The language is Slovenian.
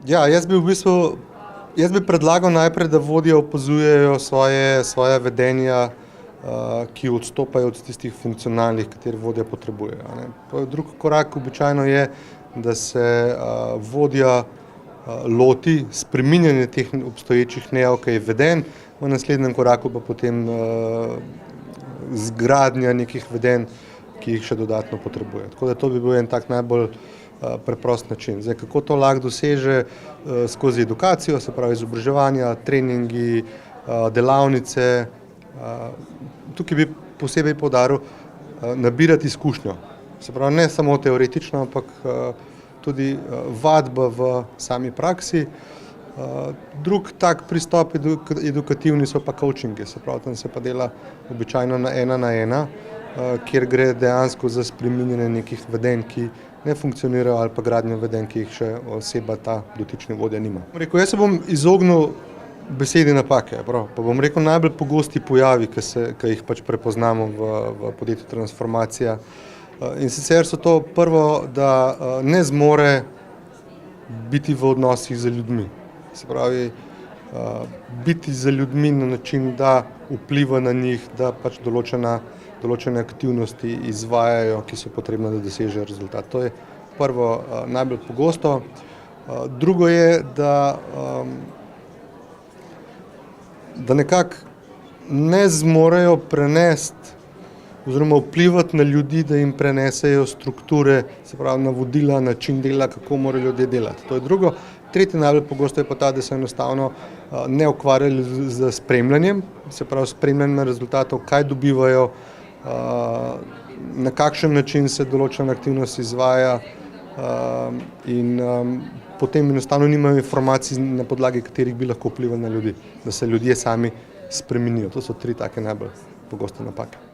Ja, jaz bi predlagal najprej, da vodje opazujejo svoja vedenja, ki odstopajo od tistih funkcionalnih, kateri vodja potrebuje, a ne. Drugi korak običajno je, da se, vodja, loti spreminjanja teh obstoječih vedenj, v naslednjem koraku pa potem, izgradnja nekih vedenj, ki jih še dodatno potrebuje. Tako da to bi bil en tak najbolj, preprost način. Zdaj, kako to lahko doseže, skozi edukacijo, se pravi izobraževanja, treningi, delavnice, tukaj bi posebej poudaril, nabirati izkušnjo. Se pravi, ne samo teoretično, ampak, tudi, vadba v sami praksi. Drug tak pristop edukativni so pa coachingi, se pravi, tam se pa dela običajno na ena, kjer gre dejansko za spreminjanje nekih vedenj, ki ne funkcionirajo, ali pa gradnjo vedenj, ki jih še oseba, ta dotični vodja nima. Jaz se bom izognil besedi napake, pa bom rekel najbolj pogosti pojavi, ki jih pač prepoznamo v podjetju Transformacija. In sicer so to prvo, da, ne zmore biti v odnosih z ljudmi. Se pravi, biti z ljudmi na način, da vpliva na njih, da pač določene aktivnosti izvajajo, ki so potrebne, da dosežejo rezultat. To je prvo, najbolj pogosto. Drugo je, da nekako ne zmorejo prenesti oziroma vplivati na ljudi, da jim prenesejo strukture, se pravi navodila, način dela, kako morajo ljudje delati. To je drugo. Tretje najbolj pogosto je pa ta, da se enostavno, ne ukvarjajo s spremljanjem, se pravi spremljanjem rezultatov, kaj dobivajo, na kakšen način se določena aktivnost izvaja, in, potem enostavno nimajo informacij, na podlagi katerih bi lahko vplivali na ljudi, da se ljudje sami spremenijo. To so tri take najbolj pogoste napake.